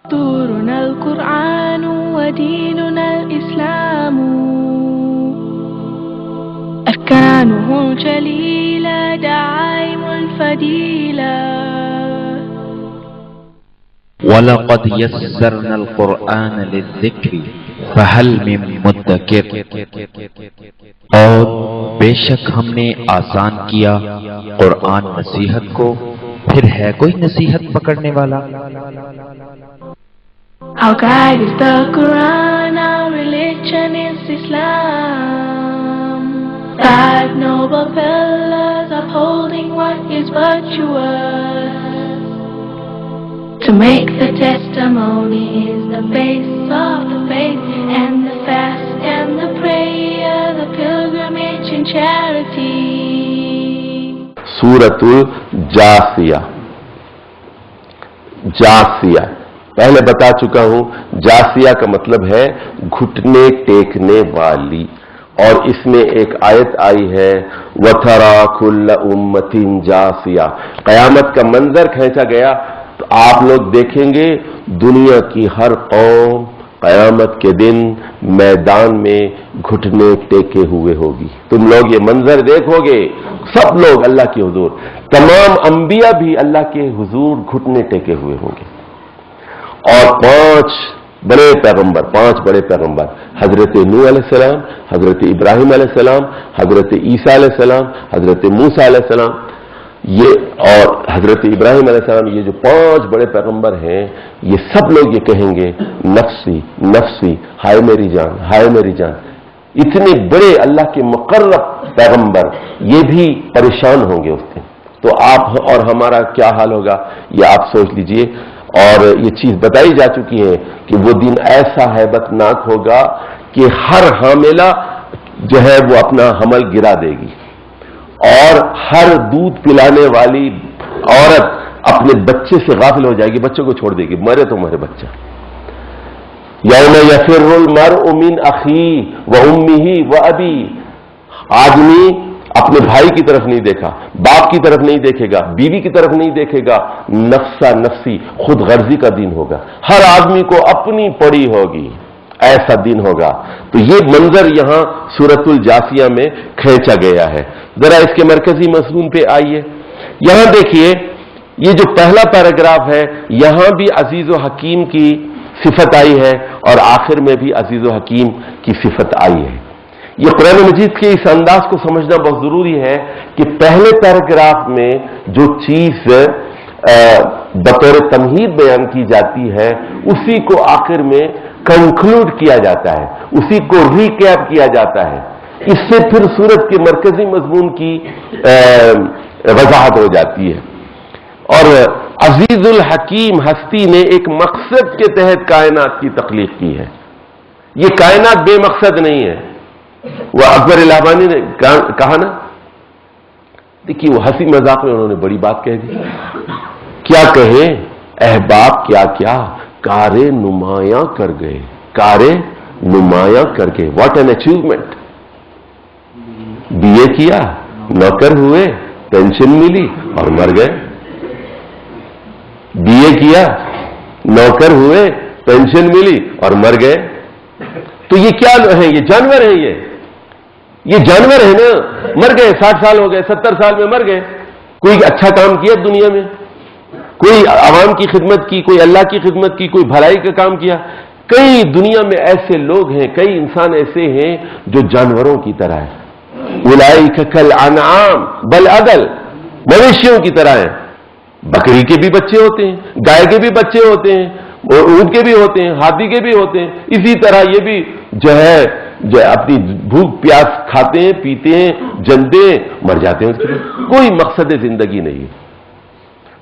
دستورنا القرآن وديننا الإسلام أركانه الجليلة دعائم الفضيلة وَلَقَدْ يَسَّرْنَا الْقُرْآنَ لِلذِّكْرِ فَهَلْ مِن مُّدَّكِرٍ، اور بے شک ہم نے آسان کیا قرآن نصیحت کو، پھر ہے کوئی نصیحت پکڑنے والا؟ Our guide is the Quran, our religion is Islam. 5 noble pillars upholding what is virtuous. To make the testimony is the base of the faith, and the fast and the prayer, the pilgrimage and charity. سورۃ الجاثیہ. جاثیہ پہلے بتا چکا ہوں، جاثیہ کا مطلب ہے گھٹنے ٹیکنے والی، اور اس میں ایک آیت آئی ہے وَتَرَى كُلَّ أُمَّةٍ جَاثِيَةً، قیامت کا منظر کھینچا گیا تو آپ لوگ دیکھیں گے دنیا کی ہر قوم قیامت کے دن میدان میں گھٹنے ٹیکے ہوئے ہوگی. تم لوگ یہ منظر دیکھو گے، سب لوگ اللہ کے حضور، تمام انبیاء بھی اللہ کے حضور گھٹنے ٹیکے ہوئے ہوں گے. اور 5 بڑے پیغمبر حضرت نوح علیہ السلام، حضرت ابراہیم علیہ السلام، حضرت عیسیٰ علیہ السلام، حضرت موسیٰ علیہ السلام، یہ اور حضرت ابراہیم علیہ السلام، یہ جو 5 بڑے پیغمبر ہیں، یہ سب لوگ یہ کہیں گے نفسی نفسی، ہائے میری جان، ہائے میری جان. اتنے بڑے اللہ کے مقرب پیغمبر یہ بھی پریشان ہوں گے اس دن. تو آپ اور ہمارا کیا حال ہوگا یہ آپ سوچ لیجئے. اور یہ چیز بتائی جا چکی ہے کہ وہ دن ایسا ہیبت ناک ہوگا کہ ہر حاملہ جو ہے وہ اپنا حمل گرا دے گی، اور ہر دودھ پلانے والی عورت اپنے بچے سے غافل ہو جائے گی، بچے کو چھوڑ دے گی، مرے تو مرے بچہ. یوم یفر المرء من اخیہ وامہ وابیہ، آدمی اپنے بھائی کی طرف نہیں دیکھا، باپ کی طرف نہیں دیکھے گا، بیوی کی طرف نہیں دیکھے گا، نفسا نفسی، خود غرضی کا دن ہوگا، ہر آدمی کو اپنی پڑی ہوگی، ایسا دن ہوگا. تو یہ منظر یہاں سورۃ الجاثیہ میں کھینچا گیا ہے. ذرا اس کے مرکزی مضمون پہ آئیے. یہاں دیکھیے یہ جو پہلا پیراگراف ہے، یہاں بھی عزیز و حکیم کی صفت آئی ہے، اور آخر میں بھی عزیز و حکیم کی صفت آئی ہے. یہ قرآن مجید کے اس انداز کو سمجھنا بہت ضروری ہے کہ پہلے پیراگراف میں جو چیز بطور تمہید بیان کی جاتی ہے اسی کو آخر میں کنکلوڈ کیا جاتا ہے، اسی کو ریکیپ کیا جاتا ہے. اس سے پھر سورت کے مرکزی مضمون کی وضاحت ہو جاتی ہے. اور عزیز الحکیم ہستی نے ایک مقصد کے تحت کائنات کی تخلیق کی ہے. یہ کائنات بے مقصد نہیں ہے. وہ اکبر الہبانی نے کہا نا، دیکھیے وہ ہنسی مذاق میں انہوں نے بڑی بات کہہ دی. کیا کہیں احباب کیا کیا کارے نمایاں کر گئے، کارے نمایاں کر گئے. What an achievement. BA کیا، نوکر ہوئے، پینشن ملی اور مر گئے. BA کیا، نوکر ہوئے، پینشن ملی اور مر گئے. تو یہ کیا ہے؟ یہ جانور ہیں. یہ جانور ہیں نا، مر گئے، 60 سال ہو گئے، 70 سال میں مر گئے. کوئی اچھا کام کیا دنیا میں، کوئی عوام کی خدمت کی، کوئی اللہ کی خدمت کی، کوئی بھلائی کا کام کیا. کئی دنیا میں ایسے لوگ ہیں، کئی انسان ایسے ہیں جو جانوروں کی طرح ہیں. اولئک کالانعام بل اضل، مویشیوں کی طرح ہیں. بکری کے بھی بچے ہوتے ہیں، گائے کے بھی بچے ہوتے ہیں، اونٹ کے بھی ہوتے ہیں، ہاتھی کے بھی ہوتے ہیں. اسی طرح یہ بھی جو ہے اپنی بھوک پیاس کھاتے ہیں، پیتے ہیں، جلتے ہیں، مر جاتے ہیں. اس کے کوئی مقصد زندگی نہیں ہے.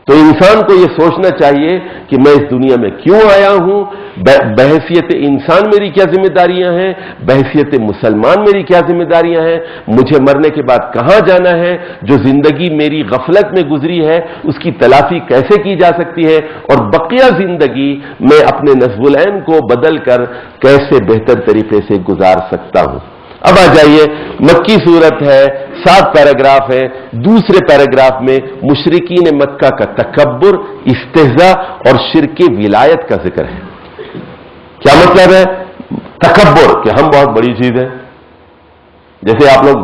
تو انسان کو یہ سوچنا چاہیے کہ میں اس دنیا میں کیوں آیا ہوں، بحیثیت انسان میری کیا ذمہ داریاں ہیں، بحیثیت مسلمان میری کیا ذمہ داریاں ہیں، مجھے مرنے کے بعد کہاں جانا ہے، جو زندگی میری غفلت میں گزری ہے اس کی تلافی کیسے کی جا سکتی ہے، اور بقیہ زندگی میں اپنے نصب العین کو بدل کر کیسے بہتر طریقے سے گزار سکتا ہوں. اب آ جائیے، مکی صورت ہے، 7 پیراگراف ہے. دوسرے پیراگراف میں مشرکین مکہ کا تکبر، استہزاء اور شرک ولایت کا ذکر ہے. کیا مطلب ہے؟ تکبر کہ ہم بہت بڑی چیز ہے. جیسے آپ لوگ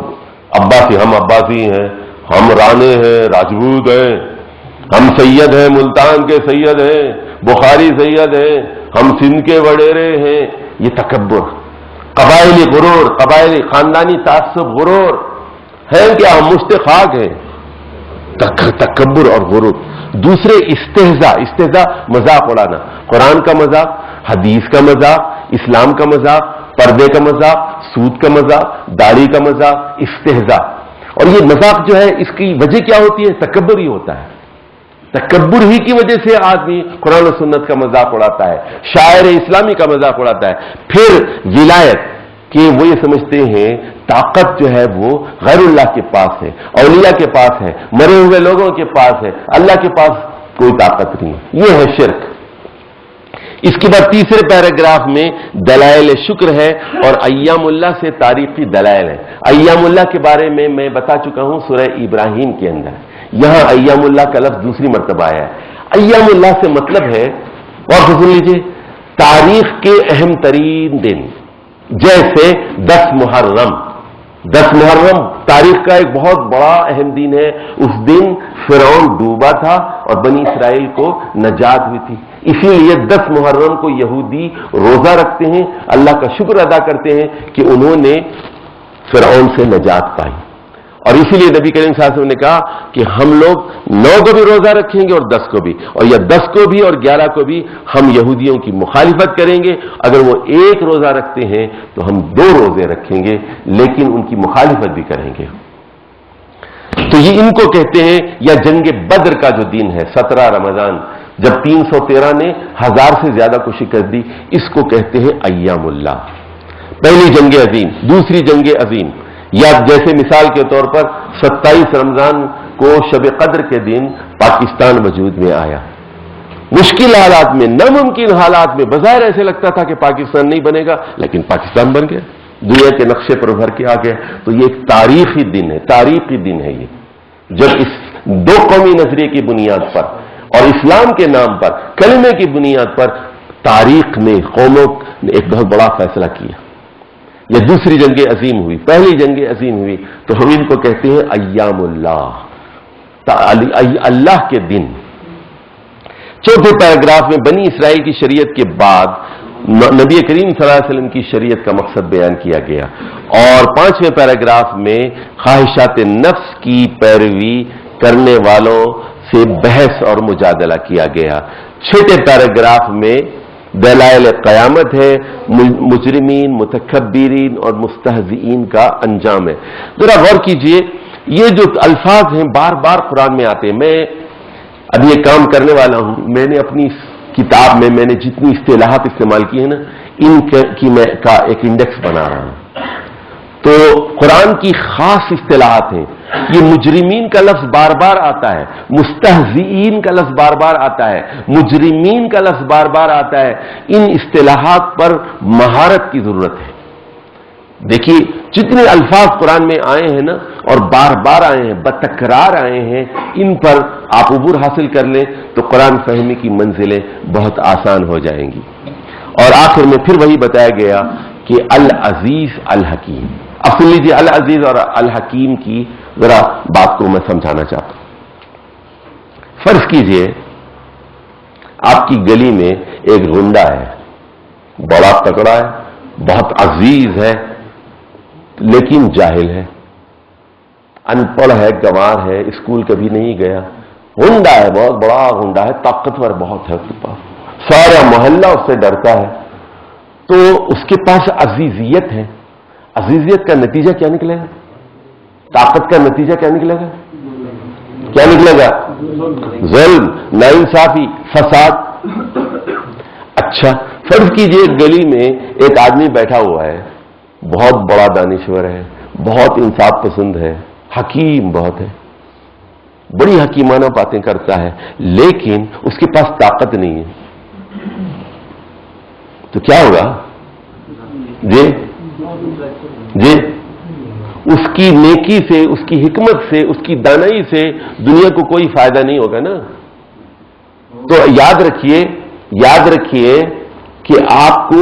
عباسی، ہم عباسی ہیں، ہم رانے ہیں، راجپوت ہیں، ہم سید ہیں، ملتان کے سید ہیں، بخاری سید ہیں، ہم سندھ کے وڈیرے ہیں. یہ تکبر، قبائلی غرور، قبائلی خاندانی تعصب، غرور ہے کیا؟ ہم مشت خاک ہیں. تکبر اور غرور. دوسرے استہزاء، استہزاء مذاق اڑانا، قرآن کا مذاق، حدیث کا مذاق، اسلام کا مذاق، پردے کا مذاق، سود کا مذاق، داڑھی کا مذاق، استہزاء. اور یہ مذاق جو ہے اس کی وجہ کیا ہوتی ہے؟ تکبر ہی ہوتا ہے. تکبر ہی کی وجہ سے آدمی قرآن و سنت کا مذاق اڑاتا ہے، شاعر اسلامی کا مذاق اڑاتا ہے. پھر ولایت کہ وہ یہ سمجھتے ہیں طاقت جو ہے وہ غیر اللہ کے پاس ہے، اولیاء کے پاس ہے، مرے ہوئے لوگوں کے پاس ہے، اللہ کے پاس کوئی طاقت نہیں. یہ ہے شرک. اس کے بعد تیسرے پیراگراف میں دلائل شکر ہے اور ایام اللہ سے تاریخی دلائل ہے. ایام اللہ کے بارے میں بتا چکا ہوں سورہ ابراہیم کے اندر. یہاں ایام اللہ کا لفظ دوسری مرتبہ آیا ہے. ایام اللہ سے مطلب ہے، اور سن لیجیے، تاریخ کے اہم ترین دن، جیسے 10 محرم. 10 محرم تاریخ کا ایک بہت بڑا اہم دن ہے. اس دن فرعون ڈوبا تھا اور بنی اسرائیل کو نجات ہوئی تھی. اسی لیے 10 محرم کو یہودی روزہ رکھتے ہیں، اللہ کا شکر ادا کرتے ہیں کہ انہوں نے فرعون سے نجات پائی. اور اسی لیے نبی کریم صلی اللہ علیہ وسلم نے کہا کہ ہم لوگ 9 کو بھی روزہ رکھیں گے اور 10 کو بھی، اور یا 10 کو بھی اور 11 کو بھی ہم یہودیوں کی مخالفت کریں گے. اگر وہ ایک روزہ رکھتے ہیں تو ہم 2 روزے رکھیں گے، لیکن ان کی مخالفت بھی کریں گے. تو یہ ان کو کہتے ہیں. یا جنگ بدر کا جو دن ہے 17 رمضان، جب 313 نے 1000 سے زیادہ کو شکست دی، اس کو کہتے ہیں ایام اللہ. پہلی جنگ عظیم، دوسری جنگ عظیم. یا جیسے مثال کے طور پر 27 رمضان کو شب قدر کے دن پاکستان وجود میں آیا. مشکل حالات میں، ناممکن حالات میں، بظاہر ایسے لگتا تھا کہ پاکستان نہیں بنے گا، لیکن پاکستان بن گیا، دنیا کے نقشے پر ابھر کے آ گیا. تو یہ ایک تاریخی دن ہے، تاریخی دن ہے یہ، جب اس 2 قومی نظریے کی بنیاد پر اور اسلام کے نام پر، کلمے کی بنیاد پر تاریخ نے، قوموں نے ایک بہت بڑا فیصلہ کیا. یہ دوسری جنگ عظیم ہوئی. پہلی جنگ عظیم ہوئی تو ہم ان کو کہتے ہیں ایام اللہ، اللہ کے دن. چوتھے پیراگراف میں بنی اسرائیل کی شریعت کے بعد نبی کریم صلی اللہ علیہ وسلم کی شریعت کا مقصد بیان کیا گیا. اور 5ویں پیراگراف میں خواہشات نفس کی پیروی کرنے والوں سے بحث اور مجادلہ کیا گیا. 6 پیراگراف میں دلائل قیامت ہے، مجرمین، متکبرین اور مستہزئین کا انجام ہے. ذرا غور کیجئے، یہ جو الفاظ ہیں بار بار قرآن میں آتے ہیں. میں اب یہ کام کرنے والا ہوں، میں نے اپنی کتاب میں نے جتنی اصطلاحات استعمال کی ہیں نا، ان کی میں کا ایک انڈیکس بنا رہا ہوں. تو قرآن کی خاص اصطلاحات ہیں. یہ مجرمین کا لفظ بار بار آتا ہے، مستہزئین کا لفظ بار بار آتا ہے، مجرمین کا لفظ بار بار آتا ہے. ان اصطلاحات پر مہارت کی ضرورت ہے. دیکھیے جتنے الفاظ قرآن میں آئے ہیں نا، اور بار بار آئے ہیں، بتکرار آئے ہیں، ان پر آپ عبور حاصل کر لیں تو قرآن فہمی کی منزلیں بہت آسان ہو جائیں گی. اور آخر میں پھر وہی بتایا گیا کہ العزیز الحکیم. اب سن لیجیے العزیز اور الحکیم کی ذرا بات کو میں سمجھانا چاہتا ہوں. فرض کیجئے آپ کی گلی میں ایک گنڈا ہے، بڑا تکڑا ہے، بہت عزیز ہے، لیکن جاہل ہے، ان پڑھ ہے، گنوار ہے، اسکول کبھی نہیں گیا، گنڈا ہے، بہت بڑا گنڈا ہے، طاقتور بہت ہے، اس کے پاس سارا محلہ اس سے ڈرتا ہے. تو اس کے پاس عزیزیت ہے. عزیزیت کا نتیجہ کیا نکلے گا؟ طاقت کا نتیجہ کیا نکلے گا؟ کیا نکلے گا؟ ظلم، ناانصافی، فساد. اچھا فرض کیجئے گلی میں ایک آدمی بیٹھا ہوا ہے، بہت بڑا دانشور ہے، بہت انصاف پسند ہے، حکیم بہت ہے، بڑی حکیمانہ باتیں کرتا ہے، لیکن اس کے پاس طاقت نہیں ہے. تو کیا ہوگا؟ جی جی اس کی نیکی سے، اس کی حکمت سے، اس کی دانائی سے دنیا کو کوئی فائدہ نہیں ہوگا نا. تو یاد رکھیے کہ آپ کو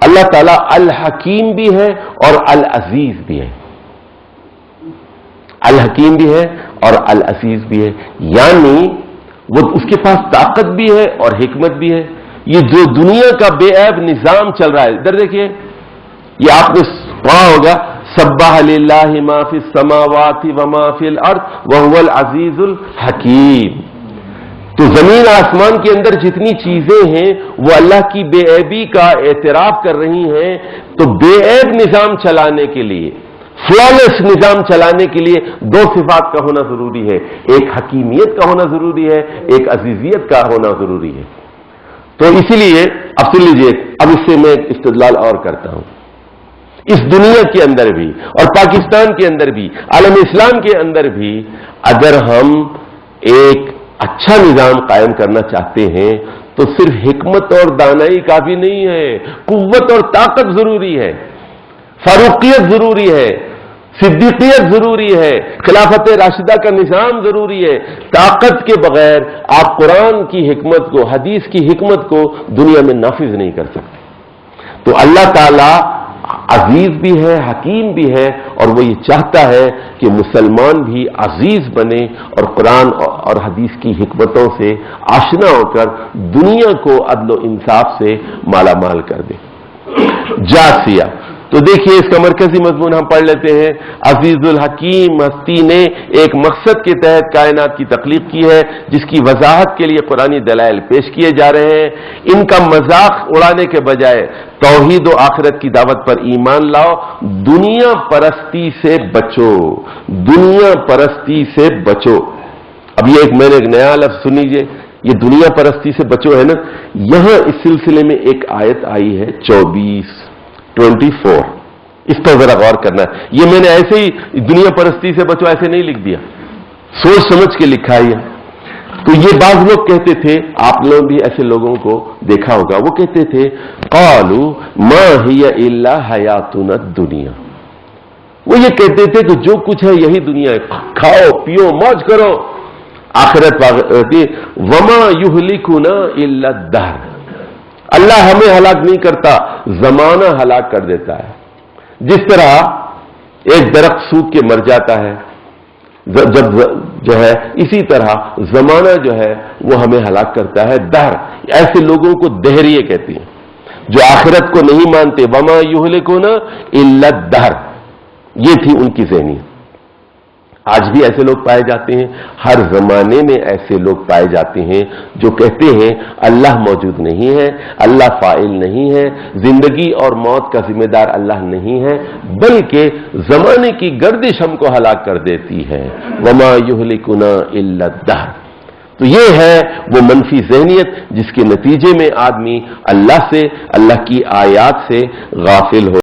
اللہ تعالیٰ الحکیم بھی ہے اور العزیز بھی ہے. الحکیم بھی ہے اور العزیز بھی ہے، یعنی وہ اس کے پاس طاقت بھی ہے اور حکمت بھی ہے. یہ جو دنیا کا بے عیب نظام چل رہا ہے، ادھر دیکھیے، یہ آپ نے پڑھا ہوگا سبح للہ ما فی السماوات وما فی الارض وہو العزیز الحکیم. تو زمین آسمان کے اندر جتنی چیزیں ہیں وہ اللہ کی بے عیبی کا اعتراف کر رہی ہیں. تو بے عیب نظام چلانے کے لیے، فلالیس نظام چلانے کے لیے دو صفات کا ہونا ضروری ہے، ایک حکیمیت کا ہونا ضروری ہے، ایک عزیزیت کا ہونا ضروری ہے. تو اسی لیے اب سن لیجیے، اب اس سے میں استدلال اور کرتا ہوں. اس دنیا کے اندر بھی اور پاکستان کے اندر بھی، عالم اسلام کے اندر بھی، اگر ہم ایک اچھا نظام قائم کرنا چاہتے ہیں تو صرف حکمت اور دانائی کافی نہیں ہے، قوت اور طاقت ضروری ہے، فاروقیت ضروری ہے، صدیقیت ضروری ہے، خلافت راشدہ کا نظام ضروری ہے. طاقت کے بغیر آپ قرآن کی حکمت کو، حدیث کی حکمت کو دنیا میں نافذ نہیں کر سکتے. تو اللہ تعالی عزیز بھی ہے، حکیم بھی ہے، اور وہ یہ چاہتا ہے کہ مسلمان بھی عزیز بنے اور قرآن اور حدیث کی حکمتوں سے آشنا ہو کر دنیا کو عدل و انصاف سے مالا مال کر دے. جاسیہ، تو دیکھیے اس کا مرکزی مضمون ہم پڑھ لیتے ہیں. عزیز الحکیم ہستی نے ایک مقصد کے تحت کائنات کی تخلیق کی ہے، جس کی وضاحت کے لیے قرآنی دلائل پیش کیے جا رہے ہیں. ان کا مذاق اڑانے کے بجائے توحید و آخرت کی دعوت پر ایمان لاؤ. دنیا پرستی سے بچو، دنیا پرستی سے بچو. اب یہ میں نے ایک نیا لفظ سن لیجیے، یہ دنیا پرستی سے بچو ہے نا. یہاں اس سلسلے میں ایک آیت آئی ہے 24 اس پر ذرا غور کرنا ہے. یہ میں نے ایسے ہی دنیا پرستی سے بچو ایسے نہیں لکھ دیا، سوچ سمجھ کے لکھا ہے. تو یہ بعض لوگ کہتے تھے، آپ لوگ بھی ایسے لوگوں کو دیکھا ہوگا، وہ کہتے تھے قالوا ما هي الا حیاتنا الدنیا. وہ یہ کہتے تھے کہ جو کچھ ہے یہی دنیا ہے، کھاؤ پیو موج کرو، آخرت وما یہلکنا الا الدہر. اللہ ہمیں ہلاک نہیں کرتا، زمانہ ہلاک کر دیتا ہے. جس طرح ایک درخت سوکھ کے مر جاتا ہے جب جو ہے، اسی طرح زمانہ جو ہے وہ ہمیں ہلاک کرتا ہے. دہر، ایسے لوگوں کو دہریے کہتے ہیں جو آخرت کو نہیں مانتے. وما یہلکنا الا الدہر، یہ تھی ان کی ذہنیت. آج بھی ایسے لوگ پائے جاتے ہیں، ہر زمانے میں ایسے لوگ پائے جاتے ہیں جو کہتے ہیں اللہ موجود نہیں ہے، اللہ فاعل نہیں ہے، زندگی اور موت کا ذمہ دار اللہ نہیں ہے، بلکہ زمانے کی گردش ہم کو ہلاک کر دیتی ہے. وما یہلکنا الا الدہر. تو یہ ہے وہ منفی ذہنیت جس کے نتیجے میں آدمی اللہ سے، اللہ کی آیات سے غافل ہو